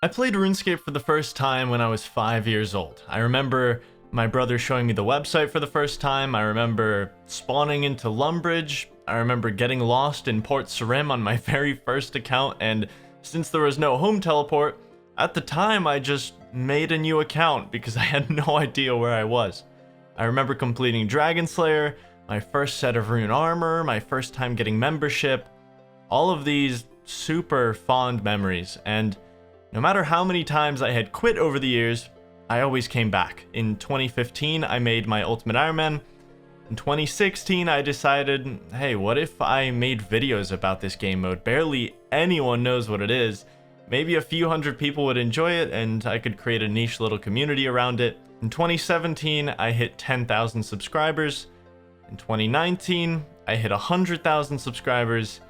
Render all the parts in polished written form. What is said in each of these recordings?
I played RuneScape for the first time when I was 5 years old. I remember my brother showing me the website for the first time. I remember spawning into Lumbridge. I remember getting lost in Port Sarim on my very first account, and since there was no home teleport, at the time I just made a new account because I had no idea where I was. I remember completing Dragon Slayer, my first set of rune armor, my first time getting membership, all of these super fond memories, and no matter how many times I had quit over the years, I always came back. In 2015, I made my Ultimate Iron Man. In 2016, I decided, hey, what if I made videos about this game mode? Barely anyone knows what it is. Maybe a few hundred people would enjoy it, and I could create a niche little community around it. In 2017, I hit 10,000 subscribers. In 2019, I hit 100,000 subscribers.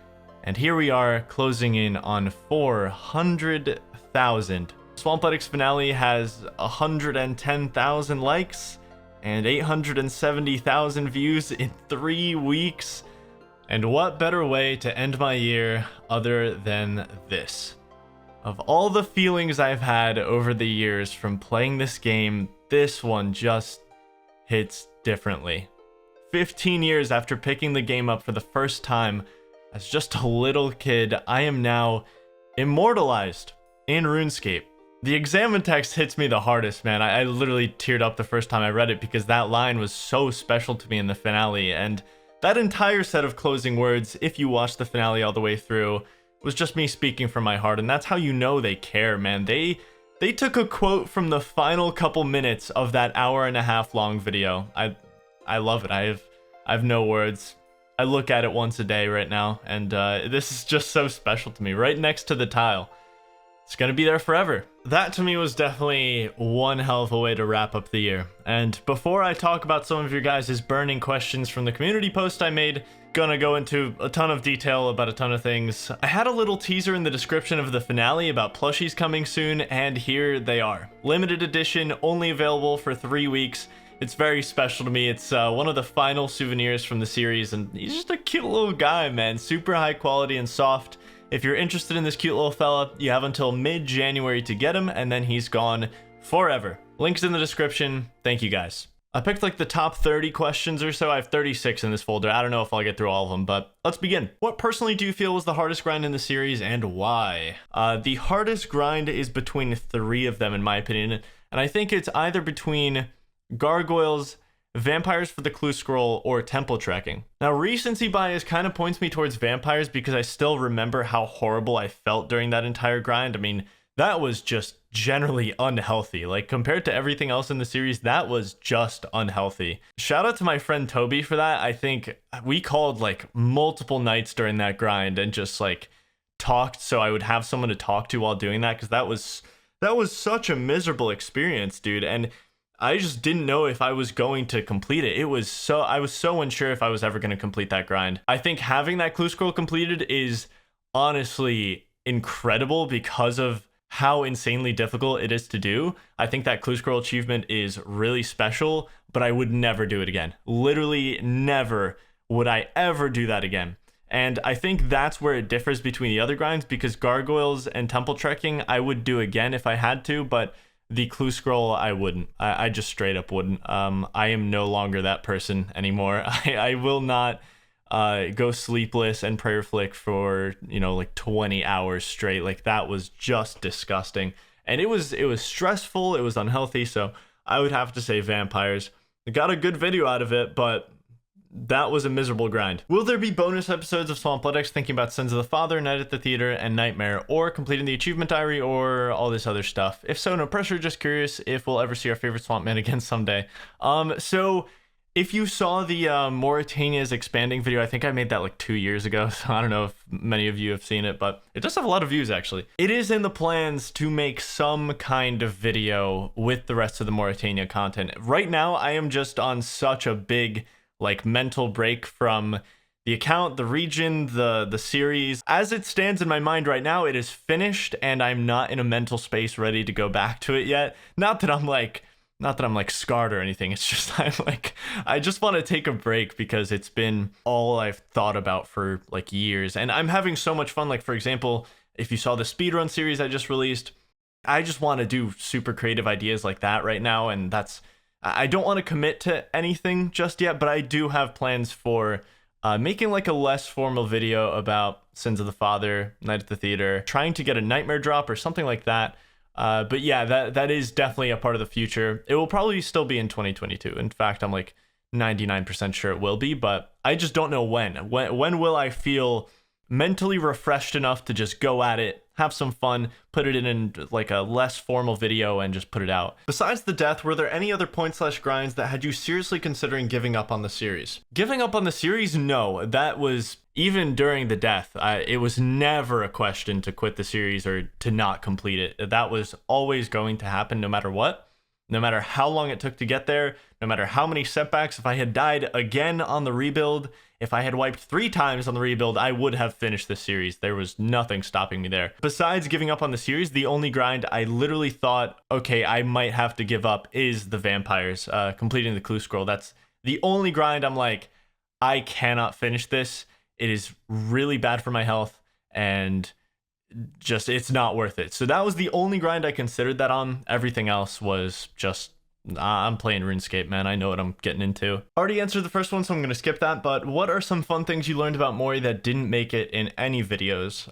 And here we are, closing in on 400,000. Swampletics finale has 110,000 likes and 870,000 views in 3 weeks. And what better way to end my year other than this? Of all the feelings I've had over the years from playing this game, this one just hits differently. 15 years after picking the game up for the first time, as just a little kid, I am now immortalized in RuneScape. The examine text hits me the hardest, man. I literally teared up the first time I read it because that line was so special to me in the finale, and that entire set of closing words, if you watch the finale all the way through, was just me speaking from my heart, and that's how you know they care, man. They took a quote from the final couple minutes of that hour-and-a-half long video. I love it. I have no words. I look at it once a day right now, and this is just so special to me, right next to the tile. It's gonna be there forever. That to me was definitely one hell of a way to wrap up the year. And before I talk about some of your guys' burning questions from the community post I made, gonna go into a ton of detail about a ton of things. I had a little teaser in the description of the finale about plushies coming soon, and here they are. Limited edition, only available for 3 weeks. It's very special to me. It's one of the final souvenirs from the series, and he's just a cute little guy, man. Super high quality and soft. If you're interested in this cute little fella, you have until mid-January to get him, and then he's gone forever. Links in the description. Thank you, guys. I picked like the top 30 questions or so. I have 36 in this folder. I don't know if I'll get through all of them, but let's begin. What personally do you feel was the hardest grind in the series, and why? The hardest grind is between 3 of them, in my opinion, and I think it's either between gargoyles, vampires for the clue scroll, or temple trekking. Now, recency bias kind of points me towards vampires because I still remember how horrible I felt during that entire grind. I mean, that was just generally unhealthy. Like, compared to everything else in the series, that was just unhealthy. Shout out to my friend Toby for that. I think we called like multiple nights during that grind and just like talked so I would have someone to talk to while doing that, because that was such a miserable experience, dude. And I just didn't know if I was going to complete it. I was so unsure if I was ever going to complete that grind. I think having that clue scroll completed is honestly incredible because of how insanely difficult it is to do. I think that clue scroll achievement is really special, but I would never do it again. Literally never would I ever do that again. And I think that's where it differs between the other grinds, because gargoyles and temple trekking I would do again if I had to, but the clue scroll, I wouldn't. I just straight up wouldn't. I am no longer that person anymore. I will not go sleepless and prayer flick for, like 20 hours straight. Like, that was just disgusting. And it was stressful, it was unhealthy, so I would have to say vampires. I got a good video out of it, but that was a miserable grind. Will there be bonus episodes of Swampletics thinking about Sins of the Father, Night at the Theater, and Nightmare, or completing the achievement diary, or all this other stuff? If so, no pressure, just curious if we'll ever see our favorite Swamp Man again someday. So if you saw the Mauritania's expanding video, I think I made that like 2 years ago, so I don't know if many of you have seen it, but it does have a lot of views, actually. It is in the plans to make some kind of video with the rest of the Mauritania content. Right now, I am just on such a big like mental break from the account, the region, the series. As it stands in my mind right now, it is finished, and I'm not in a mental space ready to go back to it yet. Not that I'm like scarred or anything. It's just I just want to take a break because it's been all I've thought about for like years, and I'm having so much fun. Like, for example, if you saw the speedrun series I just released, I just want to do super creative ideas like that right now, and I don't want to commit to anything just yet, but I do have plans for making like a less formal video about Sins of the Father, Night at the Theater, trying to get a Nightmare drop or something like that. But yeah, that is definitely a part of the future. It will probably still be in 2022. In fact, I'm like 99% sure it will be, but I just don't know when. When will I feel mentally refreshed enough to just go at it, have some fun, put it in like a less formal video and just put it out. Besides the death, were there any other point/grinds that had you seriously considering giving up on the series? Giving up on the series? No, that was even during the death. It was never a question to quit the series or to not complete it. That was always going to happen no matter what. No matter how long it took to get there, no matter how many setbacks, if I had died again on the rebuild, if I had wiped 3 times on the rebuild, I would have finished this series. There was nothing stopping me there. Besides giving up on the series, the only grind I literally thought, okay, I might have to give up is the vampires, completing the clue scroll. That's the only grind I'm like, I cannot finish this. It is really bad for my health, and just it's not worth it. So that was the only grind I considered that on. Everything else was just I'm playing RuneScape, man. I know what I'm getting into. Already answered the first one, so I'm gonna skip that. But what are some fun things you learned about Mori that didn't make it in any videos?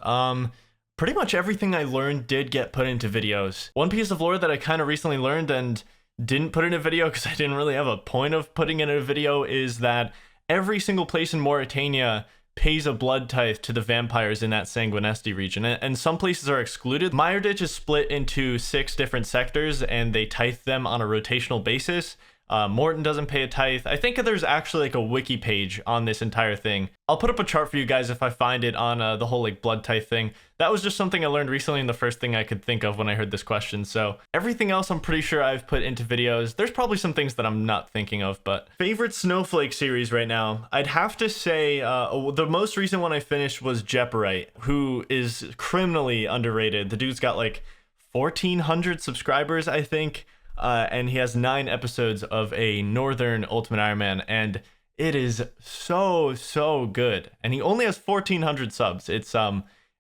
Pretty much everything I learned did get put into videos. One piece of lore that I kind of recently learned and didn't put in a video because I didn't really have a point of putting it in a video is that every single place in Mauritania pays a blood tithe to the vampires in that Sanguinesti region, and some places are excluded. Meyerditch is split into 6 different sectors, and they tithe them on a rotational basis. Morton doesn't pay a tithe. I think there's actually like a wiki page on this entire thing. I'll put up a chart for you guys if I find it on the whole like blood tithe thing. That was just something I learned recently and the first thing I could think of when I heard this question. So everything else I'm pretty sure I've put into videos. There's probably some things that I'm not thinking of, but favorite Snowflake series right now, I'd have to say the most recent one I finished was Jeoparite, who is criminally underrated. The dude's got like 1,400 subscribers, I think. And he has 9 episodes of a Northern Ultimate Iron Man, and it is so good. And he only has 1,400 subs. It's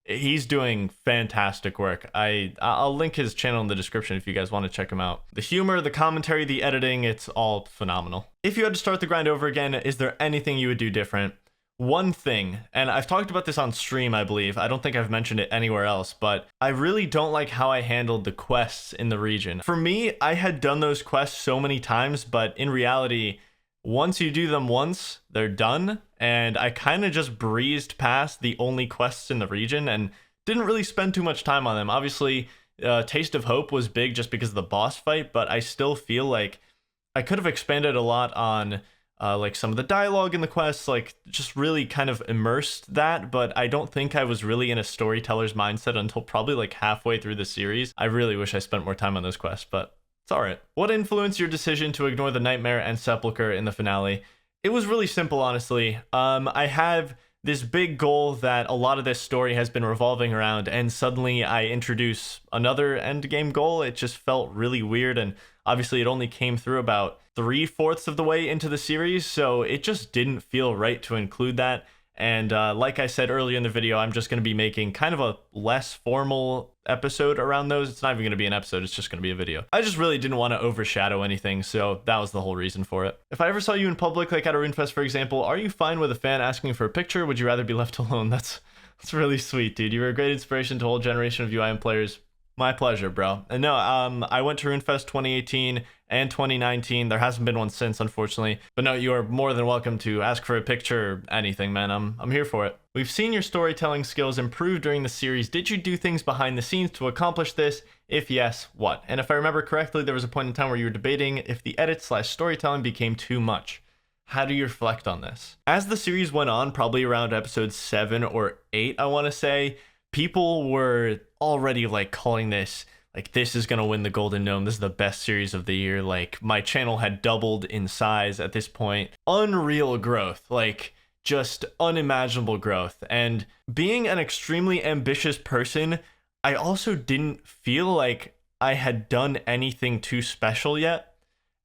he's doing fantastic work. I'll link his channel in the description if you guys want to check him out. The humor, the commentary, the editing, it's all phenomenal. If you had to start the grind over again, is there anything you would do different? One thing, and I've talked about this on stream, I believe. I don't think I've mentioned it anywhere else, but I really don't like how I handled the quests in the region. For me, I had done those quests so many times, but in reality, once you do them once, they're done, and I kind of just breezed past the only quests in the region and didn't really spend too much time on them. Obviously, Taste of Hope was big just because of the boss fight, but I still feel like I could have expanded a lot on like some of the dialogue in the quests, like just really kind of immersed that, but I don't think I was really in a storyteller's mindset until probably like halfway through the series. I really wish I spent more time on those quests, but it's alright. What influenced your decision to ignore the Nightmare and Sepulchre in the finale? It was really simple, honestly. I have this big goal that a lot of this story has been revolving around, and suddenly I introduce another endgame goal. It just felt really weird, and obviously it only came through about 3/4 of the way into the series, so it just didn't feel right to include that. And like I said earlier in the video, I'm just going to be making kind of a less formal episode around those. It's not even going to be an episode, it's just going to be a video. I just really didn't want to overshadow anything, so that was the whole reason for it. If I ever saw you in public, like at a RuneFest, for example, are you fine with a fan asking for a picture? Would you rather be left alone? That's really sweet, dude. You were a great inspiration to a whole generation of UIM players. My pleasure, bro. And no, I went to RuneFest 2018 and 2019. There hasn't been one since, unfortunately. But no, you are more than welcome to ask for a picture or anything, man. I'm here for it. We've seen your storytelling skills improve during the series. Did you do things behind the scenes to accomplish this? If yes, what? And if I remember correctly, there was a point in time where you were debating if the edit/storytelling became too much. How do you reflect on this? As the series went on, probably around episode 7 or 8, I want to say, people were already like calling this like, this is gonna win the Golden Gnome, this is the best series of the year. Like, my channel had doubled in size at this point. Unreal growth, like just unimaginable growth. And being an extremely ambitious person, I also didn't feel like I had done anything too special yet.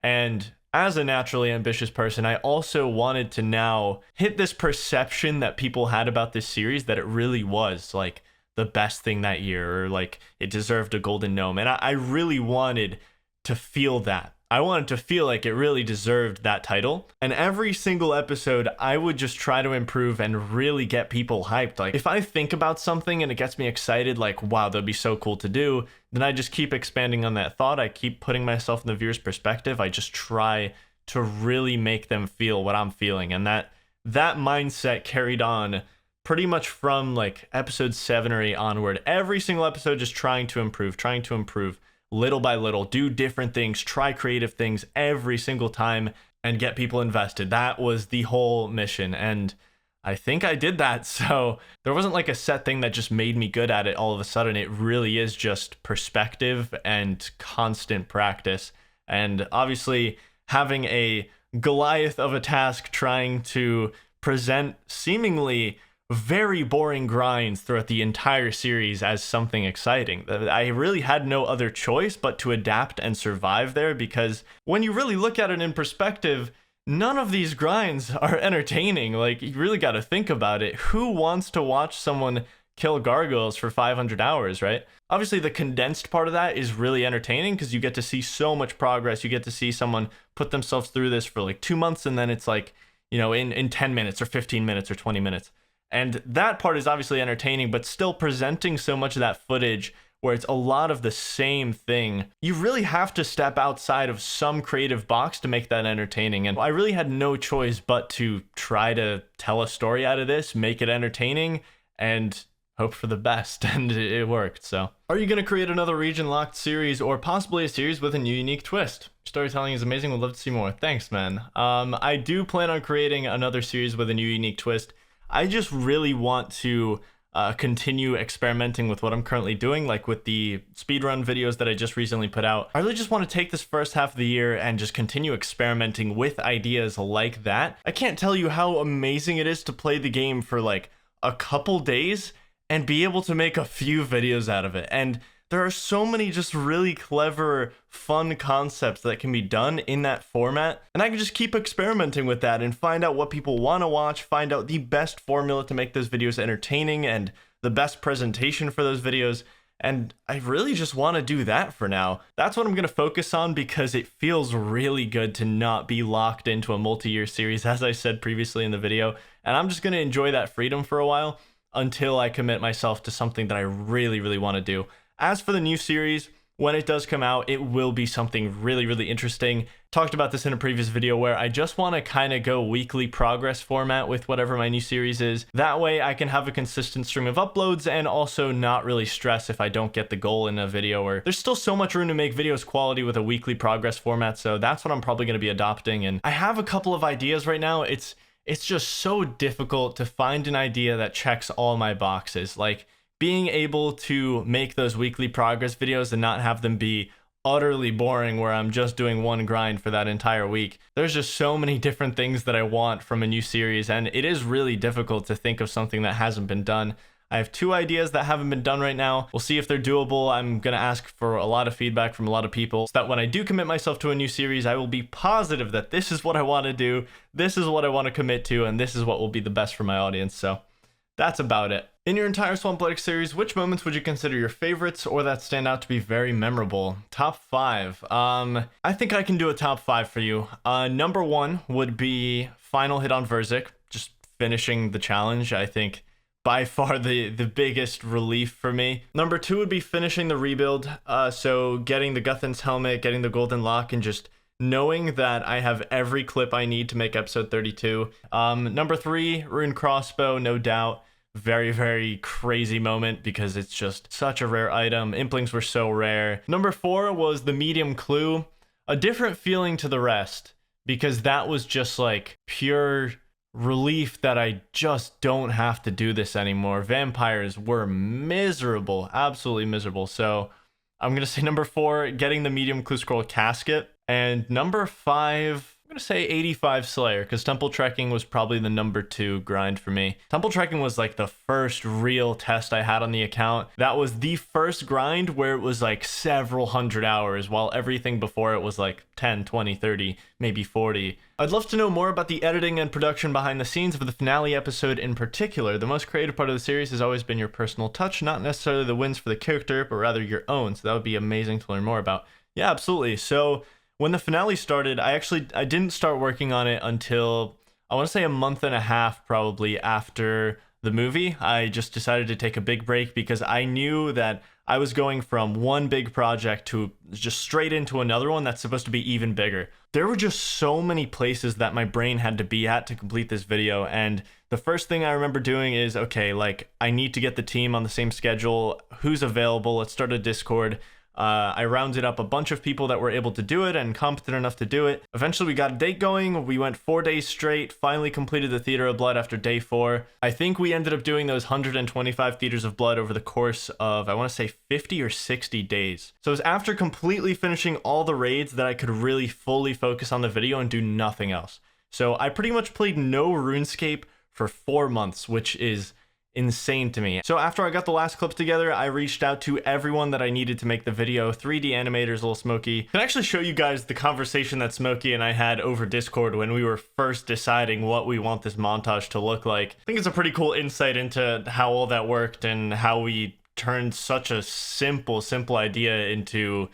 And as a naturally ambitious person, I also wanted to now hit this perception that people had about this series, that it really was like the best thing that year, or like it deserved a golden gnome. And I really wanted to feel that. I wanted to feel like it really deserved that title. And every single episode, I would just try to improve and really get people hyped. Like, if I think about something and it gets me excited, like, wow, that'd be so cool to do, then I just keep expanding on that thought. I keep putting myself in the viewer's perspective. I just try to really make them feel what I'm feeling. And that mindset carried on pretty much from like episode 7 or 8 onward. Every single episode just trying to improve. Little by little, do different things, try creative things every single time, and get people invested. That was the whole mission, and I think I did that. So there wasn't like a set thing that just made me good at it all of a sudden. It really is just perspective and constant practice. And obviously having a Goliath of a task trying to present seemingly very boring grinds throughout the entire series as something exciting. I really had no other choice but to adapt and survive there, because when you really look at it in perspective, none of these grinds are entertaining. Like, you really got to think about it. Who wants to watch someone kill gargoyles for 500 hours, right? Obviously, the condensed part of that is really entertaining because you get to see so much progress. You get to see someone put themselves through this for like 2 months, and then it's like, you know, in 10 minutes or 15 minutes or 20 minutes. And that part is obviously entertaining, but still presenting so much of that footage where it's a lot of the same thing. You really have to step outside of some creative box to make that entertaining. And I really had no choice but to try to tell a story out of this, make it entertaining, and hope for the best. And it worked. So, are you going to create another region locked series, or possibly a series with a new unique twist? Storytelling is amazing. Would love to see more. Thanks, man. I do plan on creating another series with a new unique twist. I just really want to continue experimenting with what I'm currently doing, like with the speedrun videos that I just recently put out. I really just want to take this first half of the year and just continue experimenting with ideas like that. I can't tell you how amazing it is to play the game for like a couple days and be able to make a few videos out of it. And there are so many just really clever, fun concepts that can be done in that format. And I can just keep experimenting with that and find out what people want to watch, find out the best formula to make those videos entertaining and the best presentation for those videos. And I really just want to do that for now. That's what I'm going to focus on, because it feels really good to not be locked into a multi-year series, as I said previously in the video. And I'm just going to enjoy that freedom for a while until I commit myself to something that I really, really want to do. As for the new series, when it does come out, it will be something really, really interesting. Talked about this in a previous video where I just want to kind of go weekly progress format with whatever my new series is. That way I can have a consistent stream of uploads and also not really stress if I don't get the goal in a video. Or there's still so much room to make videos quality with a weekly progress format, so that's what I'm probably going to be adopting. And I have a couple of ideas right now. It's just so difficult to find an idea that checks all my boxes. Like, being able to make those weekly progress videos and not have them be utterly boring where I'm just doing one grind for that entire week. There's just so many different things that I want from a new series, and it is really difficult to think of something that hasn't been done. I have 2 ideas that haven't been done right now. We'll see if they're doable. I'm going to ask for a lot of feedback from a lot of people so that when I do commit myself to a new series, I will be positive that this is what I want to do, this is what I want to commit to, and this is what will be the best for my audience. So that's about it. In your entire Swampletics series, which moments would you consider your favorites or that stand out to be very memorable? Top 5. I think I can do a top 5 for you. Number 1 would be final hit on Verzik, just finishing the challenge. I think by far the biggest relief for me. Number 2 would be finishing the rebuild. So getting the Guthan's helmet, getting the golden lock, and just knowing that I have every clip I need to make episode 32. Number 3, rune crossbow, no doubt. Very, very crazy moment because it's just such a rare item. Implings were so rare. Number 4 was the medium clue. A different feeling to the rest, because that was just like pure relief that I just don't have to do this anymore. Vampires were miserable, absolutely miserable. So I'm going to say number 4, getting the medium clue scroll casket. And number 5, I'm gonna say 85 Slayer, because Temple Trekking was probably the number 2 grind for me. Temple Trekking was like the first real test I had on the account. That was the first grind where it was like several hundred hours, while everything before it was like 10, 20, 30, maybe 40. I'd love to know more about the editing and production behind the scenes of the finale episode in particular. The most creative part of the series has always been your personal touch, not necessarily the wins for the character, but rather your own. So that would be amazing to learn more about. Yeah, absolutely. So when the finale started, I didn't start working on it until, I want to say, a month and a half probably after the movie. I just decided to take a big break because I knew that I was going from one big project to just straight into another one that's supposed to be even bigger. There were just so many places that my brain had to be at to complete this video, and the first thing I remember doing is, okay, like, I need to get the team on the same schedule. Who's available? Let's start a Discord. I rounded up a bunch of people that were able to do it and competent enough to do it. Eventually we got a date going. We went 4 days straight, finally completed the Theater of Blood after day 4. I think we ended up doing those 125 Theaters of Blood over the course of, I want to say, 50 or 60 days. So it was after completely finishing all the raids that I could really fully focus on the video and do nothing else. So I pretty much played no RuneScape for 4 months, which is insane to me. So after I got the last clip together, I reached out to everyone that I needed to make the video. 3D animators, Little Smokey. I can actually show you guys the conversation that Smokey and I had over Discord when we were first deciding what we want this montage to look like. I think it's a pretty cool insight into how all that worked and how we turned such a simple idea into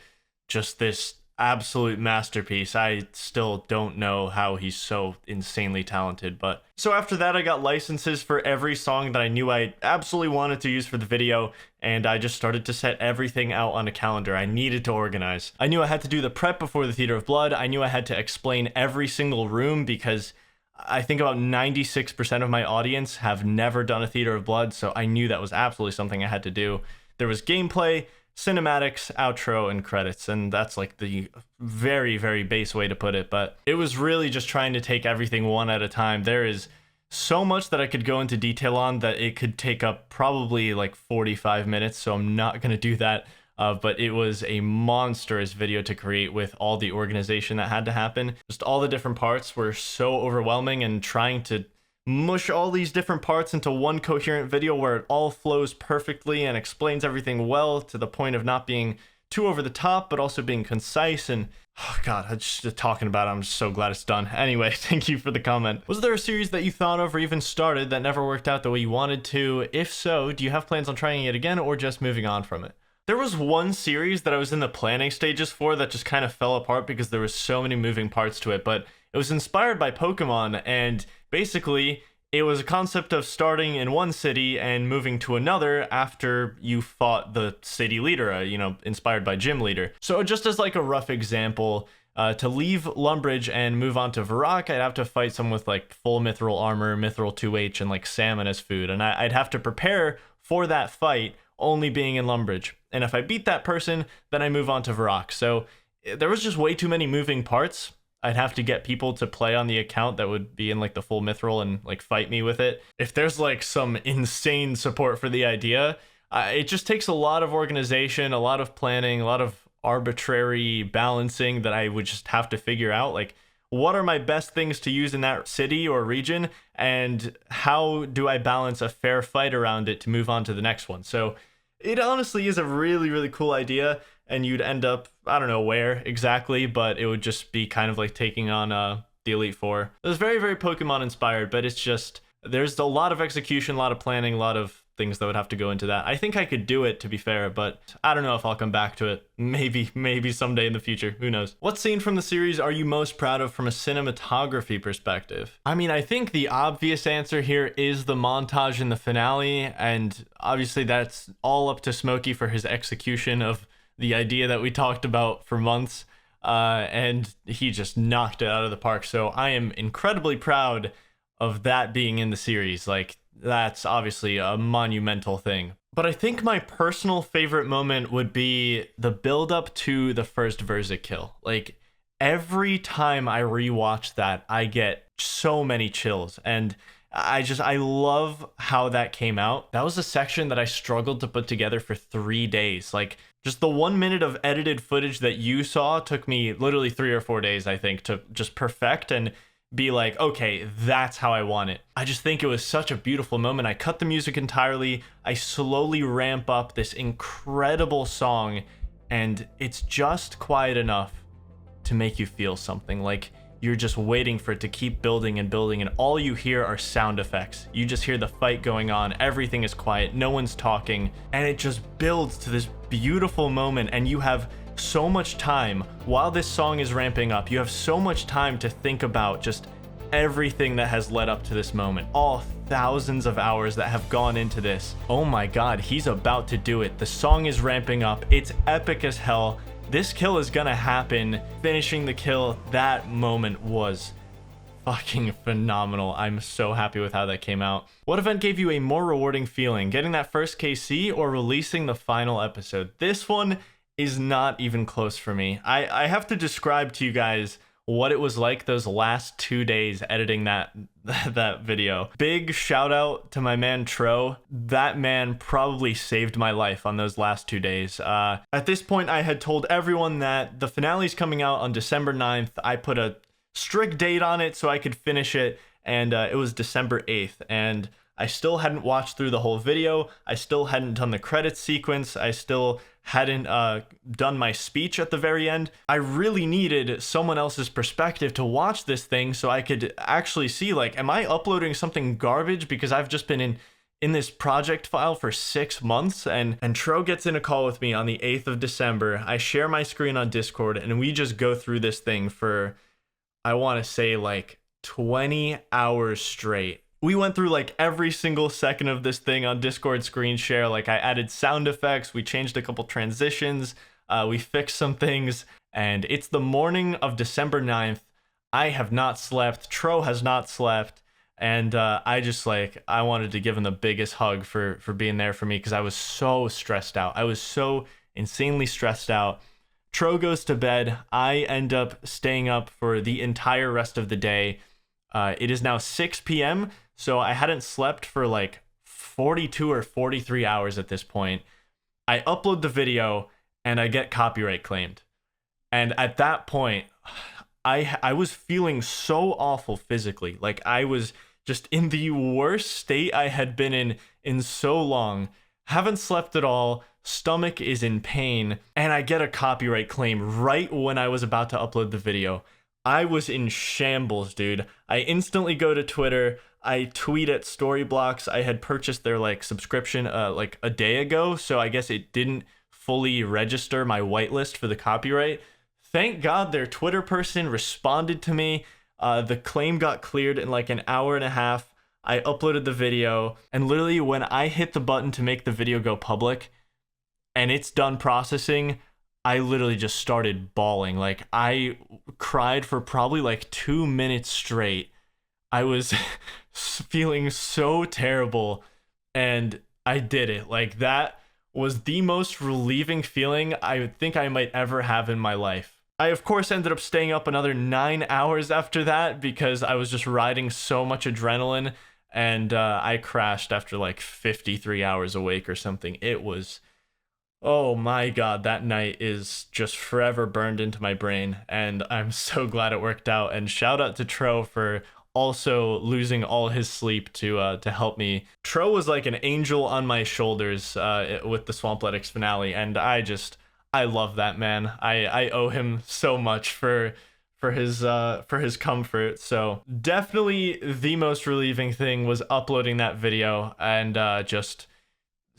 just this absolute masterpiece. I still don't know how he's so insanely talented, but so after that I got licenses for every song that I knew I absolutely wanted to use for the video, and I just started to set everything out on a calendar. I needed to organize. I knew I had to do the prep before the Theater of Blood. I knew I had to explain every single room because I think about 96% of my audience have never done a Theater of Blood, so I knew that was absolutely something I had to do. There was gameplay, cinematics, outro, and credits, and that's like the very base way to put it, but it was really just trying to take everything one at a time. There is so much that I could go into detail on that it could take up probably like 45 minutes, so I'm not going to do that, but it was a monstrous video to create with all the organization that had to happen. Just all the different parts were so overwhelming, and trying to mush all these different parts into one coherent video where it all flows perfectly and explains everything well to the point of not being too over the top, but also being concise. And oh god, just talking about it, I'm just so glad it's done. Anyway, thank you for the comment. Was there a series that you thought of or even started that never worked out the way you wanted to? If so, do you have plans on trying it again or just moving on from it? There was one series that I was in the planning stages for that just kind of fell apart because there was so many moving parts to it, but it was inspired by Pokemon, and basically it was a concept of starting in one city and moving to another after you fought the city leader, inspired by Gym Leader. So just as like a rough example, to leave Lumbridge and move on to Varrock, I'd have to fight someone with like full mithril armor, mithril 2H, and like salmon as food, and I'd have to prepare for that fight only being in Lumbridge. And if I beat that person, then I move on to Varrock. So there was just way too many moving parts. I'd have to get people to play on the account that would be in like the full mithril and like fight me with it. If there's like some insane support for the idea, it just takes a lot of organization, a lot of planning, a lot of arbitrary balancing that I would just have to figure out. Like, what are my best things to use in that city or region, and how do I balance a fair fight around it to move on to the next one? So it honestly is a really cool idea, and you'd end up, I don't know where exactly, but it would just be kind of like taking on the Elite Four. It was very Pokemon inspired, but it's just, there's a lot of execution, a lot of planning, a lot of things that would have to go into that. I think I could do it, to be fair, but I don't know if I'll come back to it. Maybe someday in the future, who knows. What scene from the series are you most proud of from a cinematography perspective? I mean, I think the obvious answer here is the montage in the finale, and obviously that's all up to Smokey for his execution of the idea that we talked about for months, and he just knocked it out of the park. So I am incredibly proud of that being in the series. Like, that's obviously a monumental thing. But I think my personal favorite moment would be the build up to the first Verza kill. Like, every time I rewatch that, I get so many chills, and I love how that came out. That was a section that I struggled to put together for 3 days. Like, Just the 1 minute of edited footage that you saw took me literally 3 or 4 days, I think, to just perfect and be like, okay, that's how I want it. I just think it was such a beautiful moment. I cut the music entirely. I slowly ramp up this incredible song, and it's just quiet enough to make you feel something. Like you're just waiting for it to keep building and building, and all you hear are sound effects. You just hear the fight going on. Everything is quiet. No one's talking, and it just builds to this beautiful moment, and you have so much time while this song is ramping up. You have so much time to think about just everything that has led up to this moment, all thousands of hours that have gone into this. Oh my god, he's about to do it. The song is ramping up. It's epic as hell. This kill is gonna happen. Finishing the kill, that moment was fucking phenomenal. I'm so happy with how that came out. What event gave you a more rewarding feeling, getting that first KC or releasing the final episode? This one is not even close for me. I have to describe to you guys what it was like those last 2 days editing that video. Big shout out to my man Tro. That man probably saved my life on those last 2 days. At this point, I had told everyone that the finale's coming out on December 9th. I put a strict date on it so I could finish it, and it was December 8th. And I still hadn't watched through the whole video. I still hadn't done the credits sequence. I still hadn't done my speech at the very end. I really needed someone else's perspective to watch this thing so I could actually see, like, am I uploading something garbage because I've just been in this project file for 6 months? And Tro gets in a call with me on the 8th of December. I share my screen on Discord, and we just go through this thing for, I want to say, like 20 hours straight. We went through like every single second of this thing on Discord screen share. Like I added sound effects, we changed a couple transitions, we fixed some things, and it's the morning of December 9th. I have not slept, Tro has not slept, and I wanted to give him the biggest hug for being there for me, because I was so stressed out. I was so insanely stressed out. Tro goes to bed. I end up staying up for the entire rest of the day. It is now 6 p.m., so I hadn't slept for like 42 or 43 hours at this point. I upload the video, and I get copyright claimed. And at that point, I was feeling so awful physically. Like I was just in the worst state I had been in so long. Haven't slept at all. Stomach is in pain. And I get a copyright claim right when I was about to upload the video. I was in shambles, dude. I instantly go to Twitter. I tweet at Storyblocks. I had purchased their like subscription like a day ago, so I guess it didn't fully register my whitelist for the copyright. Thank God their Twitter person responded to me. The claim got cleared in like an hour and a half. I uploaded the video, and literally when I hit the button to make the video go public and it's done processing, I literally just started bawling. Like I cried for probably like 2 minutes straight. I was feeling so terrible, and I did it. Like that was the most relieving feeling I think I might ever have in my life. I of course ended up staying up another 9 hours after that because I was just riding so much adrenaline, and I crashed after like 53 hours awake or something. It was, oh my god, that night is just forever burned into my brain, and I'm so glad it worked out. And shout out to Tro for also losing all his sleep to help me. Tro was like an angel on my shoulders with the Swampletics finale, and I love that man. I owe him so much for his comfort. So definitely the most relieving thing was uploading that video and just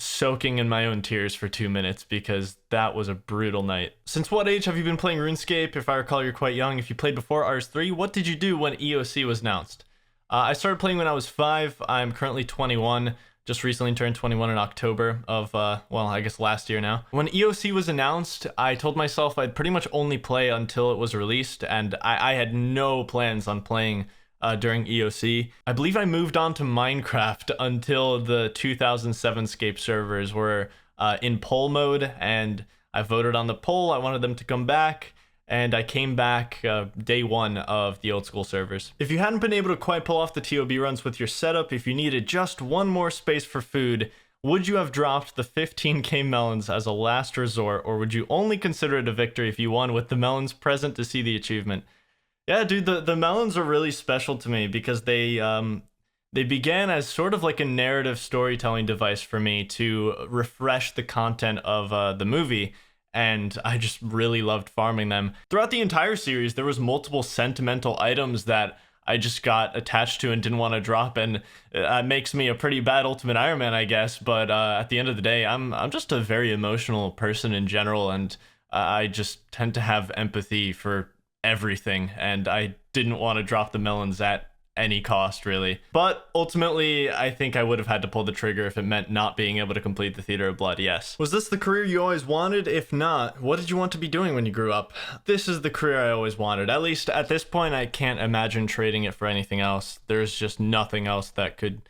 soaking in my own tears for 2 minutes, because that was a brutal night. Since what age have you been playing RuneScape? If I recall, you're quite young. If you played before RS3, what did you do when EOC was announced? I started playing when I was 5. I'm currently 21. Just recently turned 21 in October of, well, I guess last year now. When EOC was announced, I told myself I'd pretty much only play until it was released, and I had no plans on playing during EOC. I believe I moved on to Minecraft until the 2007 Scape servers were in poll mode, and I voted on the poll. I wanted them to come back, and I came back day one of the old school servers. If you hadn't been able to quite pull off the TOB runs with your setup, if you needed just one more space for food, Would you have dropped the 15k melons as a last resort, or would you only consider it a victory if you won with the melons present to see the achievement? Yeah, dude, the melons are really special to me because they began as sort of like a narrative storytelling device for me to refresh the content of the movie, and I just really loved farming them. Throughout the entire series, there was multiple sentimental items that I just got attached to and didn't want to drop, and it makes me a pretty bad Ultimate Iron Man, I guess, but at the end of the day, I'm just a very emotional person in general, and I just tend to have empathy for everything, and I didn't want to drop the melons at any cost, really. But ultimately, I think I would have had to pull the trigger if it meant not being able to complete the Theater of Blood, yes. Was this the career you always wanted? If not, what did you want to be doing when you grew up? This is the career I always wanted. At least at this point, I can't imagine trading it for anything else. There's just nothing else that could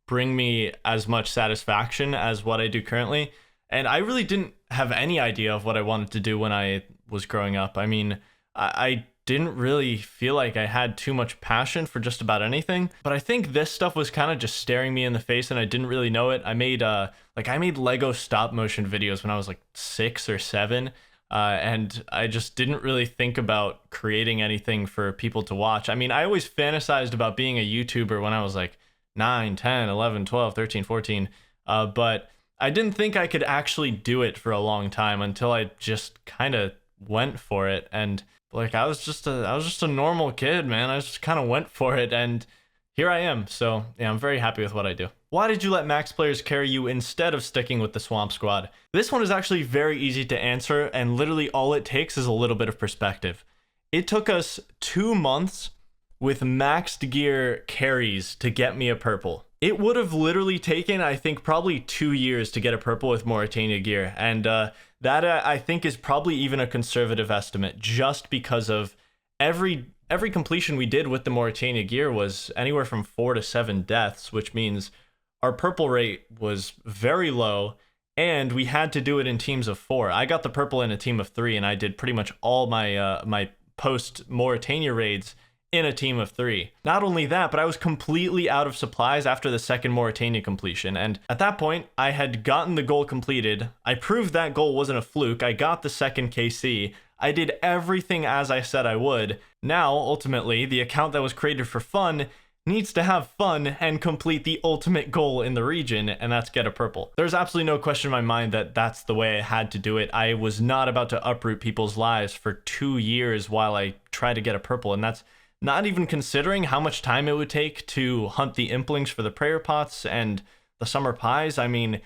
bring me as much satisfaction as what I do currently. And I really didn't have any idea of what I wanted to do when I was growing up. I mean, I didn't really feel like I had too much passion for just about anything, but I think this stuff was kind of just staring me in the face and I didn't really know it. I made Lego stop motion videos when I was like 6 or 7, and I just didn't really think about creating anything for people to watch. I mean, I always fantasized about being a YouTuber when I was like 9, 10, 11, 12, 13, 14, but I didn't think I could actually do it for a long time until I just kind of went for it. And like, I was just a normal kid, man. I just kind of went for it, and here I am. So yeah, I'm very happy with what I do. Why did you let max players carry you instead of sticking with the Swamp Squad? This one is actually very easy to answer, and literally all it takes is a little bit of perspective. It took us 2 months with maxed gear carries to get me a purple. It would have literally taken, I think, probably 2 years to get a purple with Mauritania gear, and that I think is probably even a conservative estimate, just because of every completion we did with the Mauritania gear was anywhere from 4 to 7 deaths, which means our purple rate was very low, and we had to do it in teams of 4. I got the purple in a team of 3, and I did pretty much all my my post Mauritania raids in a team of 3. Not only that, but I was completely out of supplies after the second Mauritania completion, and at that point, I had gotten the goal completed. I proved that goal wasn't a fluke. I got the second KC. I did everything as I said I would. Now, ultimately, the account that was created for fun needs to have fun and complete the ultimate goal in the region, and that's get a purple. There's absolutely no question in my mind that that's the way I had to do it. I was not about to uproot people's lives for 2 years while I try to get a purple, and that's not even considering how much time it would take to hunt the implings for the prayer pots and the summer pies. I mean,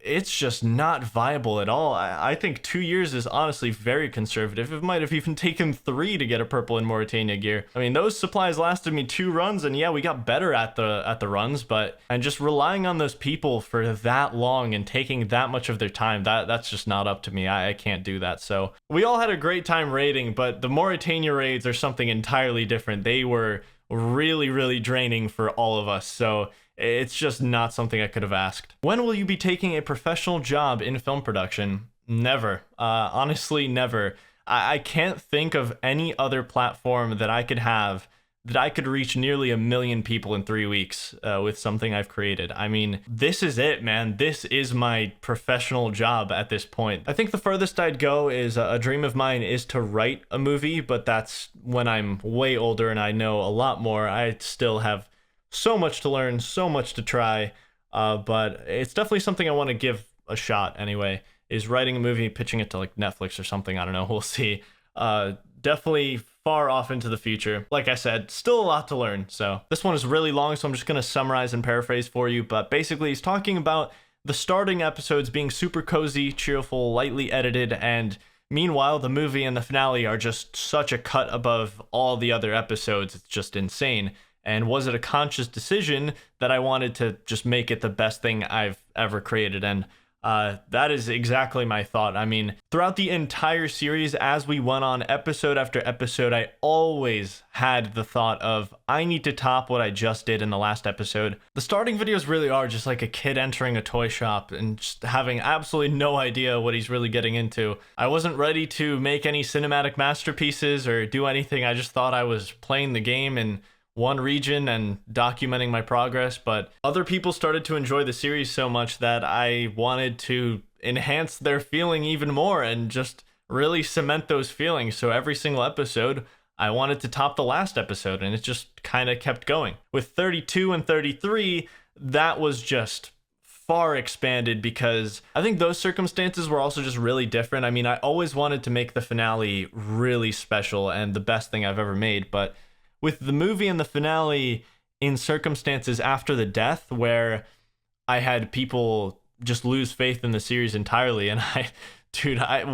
it's just not viable at all. I think 2 years is honestly very conservative. It might have even taken 3 to get a purple in Mauritania gear. I mean, those supplies lasted me 2 runs, and yeah, we got better at the runs, but and just relying on those people for that long and taking that much of their time, that's just not up to me. I can't do that. So we all had a great time raiding, but the Mauritania raids are something entirely different. They were really, really draining for all of us. So it's just not something I could have asked. When will you be taking a professional job in film production? Never. Honestly, never. I can't think of any other platform that I could have that I could reach nearly 1 million people in 3 weeks with something I've created. I mean, this is it, man. This is my professional job at this point. I think the furthest I'd go is a dream of mine is to write a movie, but that's when I'm way older and I know a lot more. I still have so much to learn, so much to try, but it's definitely something I want to give a shot anyway, is writing a movie, pitching it to like Netflix or something. I don't know, we'll see. Definitely far off into the future. Like I said, still a lot to learn. So this one is really long, so I'm just going to summarize and paraphrase for you, but basically he's talking about the starting episodes being super cozy, cheerful, lightly edited, and meanwhile the movie and the finale are just such a cut above all the other episodes. It's just insane. And was it a conscious decision that I wanted to just make it the best thing I've ever created? And that is exactly my thought. I mean, throughout the entire series, as we went on episode after episode, I always had the thought of, I need to top what I just did in the last episode. The starting videos really are just like a kid entering a toy shop and just having absolutely no idea what he's really getting into. I wasn't ready to make any cinematic masterpieces or do anything. I just thought I was playing the game and one region and documenting my progress, but other people started to enjoy the series so much that I wanted to enhance their feeling even more and just really cement those feelings. So every single episode, I wanted to top the last episode, and it just kind of kept going. With 32 and 33, that was just far expanded because I think those circumstances were also just really different. I mean, I always wanted to make the finale really special and the best thing I've ever made, but with the movie and the finale in circumstances after the death where I had people just lose faith in the series entirely. And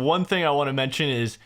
one thing I want to mention is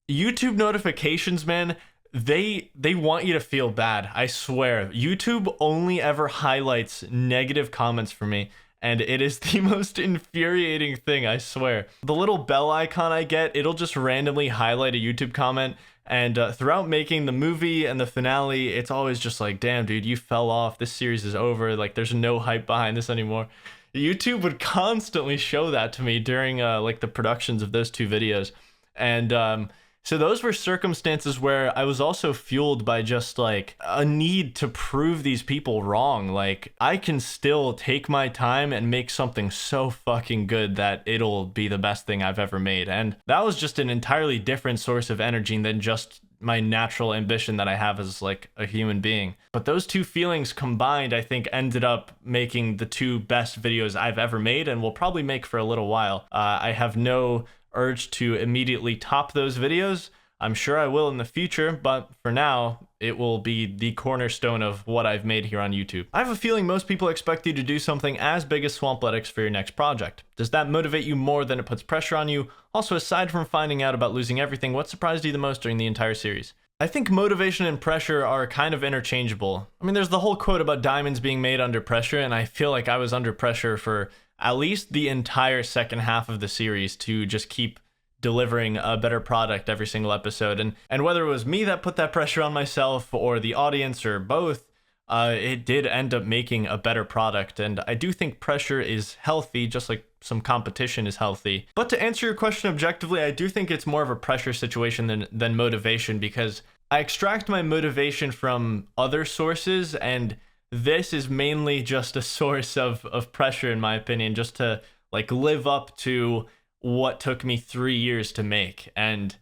YouTube notifications, man, they want you to feel bad. I swear, YouTube only ever highlights negative comments for me, and it is the most infuriating thing, I swear. The little bell icon I get, it'll just randomly highlight a YouTube comment. And throughout making the movie and the finale, it's always just like, damn, dude, you fell off. This series is over. Like, there's no hype behind this anymore. YouTube would constantly show that to me during like the productions of those two videos. And so those were circumstances where I was also fueled by just like a need to prove these people wrong. Like, I can still take my time and make something so fucking good that it'll be the best thing I've ever made. And that was just an entirely different source of energy than just my natural ambition that I have as like a human being. But those two feelings combined, I think, ended up making the two best videos I've ever made and will probably make for a little while. I have no urge to immediately top those videos. I'm sure I will in the future, but for now, it will be the cornerstone of what I've made here on YouTube. I have a feeling most people expect you to do something as big as Swampletics for your next project. Does that motivate you more than it puts pressure on you? Also, aside from finding out about losing everything, what surprised you the most during the entire series? I think motivation and pressure are kind of interchangeable. I mean, there's the whole quote about diamonds being made under pressure, and I feel like I was under pressure for at least the entire second half of the series to just keep delivering a better product every single episode. And whether it was me that put that pressure on myself or the audience or both, it did end up making a better product. And I do think pressure is healthy, just like some competition is healthy. But to answer your question objectively, I do think it's more of a pressure situation than motivation, because I extract my motivation from other sources, and this is mainly just a source of pressure, in my opinion, just to like live up to what took me 3 years to make. And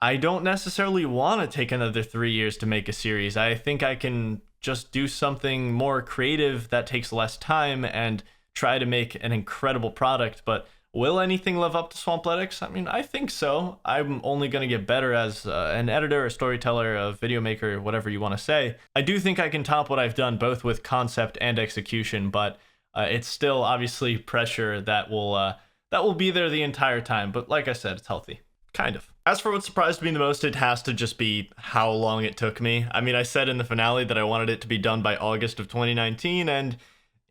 I don't necessarily want to take another 3 years to make a series. I think I can just do something more creative that takes less time and try to make an incredible product. But will anything live up to Swampletics? I mean, I think so. I'm only going to get better as an editor, a storyteller, a video maker, whatever you want to say. I do think I can top what I've done, both with concept and execution, but it's still obviously pressure that will be there the entire time. But like I said, it's healthy. Kind of. As for what surprised me the most, it has to just be how long it took me. I mean, I said in the finale that I wanted it to be done by August of 2019, and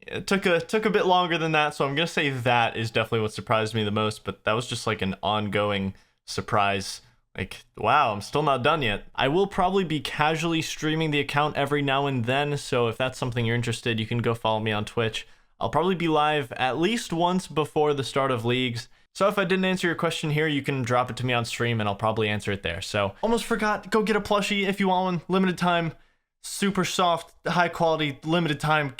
it took a bit longer than that, so I'm gonna say that is definitely what surprised me the most. But that was just like an ongoing surprise. Like, wow, I'm still not done yet. I will probably be casually streaming the account every now and then, so if that's something you're interested, you can go follow me on Twitch. I'll probably be live at least once before the start of leagues. So if I didn't answer your question here, you can drop it to me on stream and I'll probably answer it there. So almost forgot, go get a plushie if you want one. Limited time, super soft, high quality, limited time.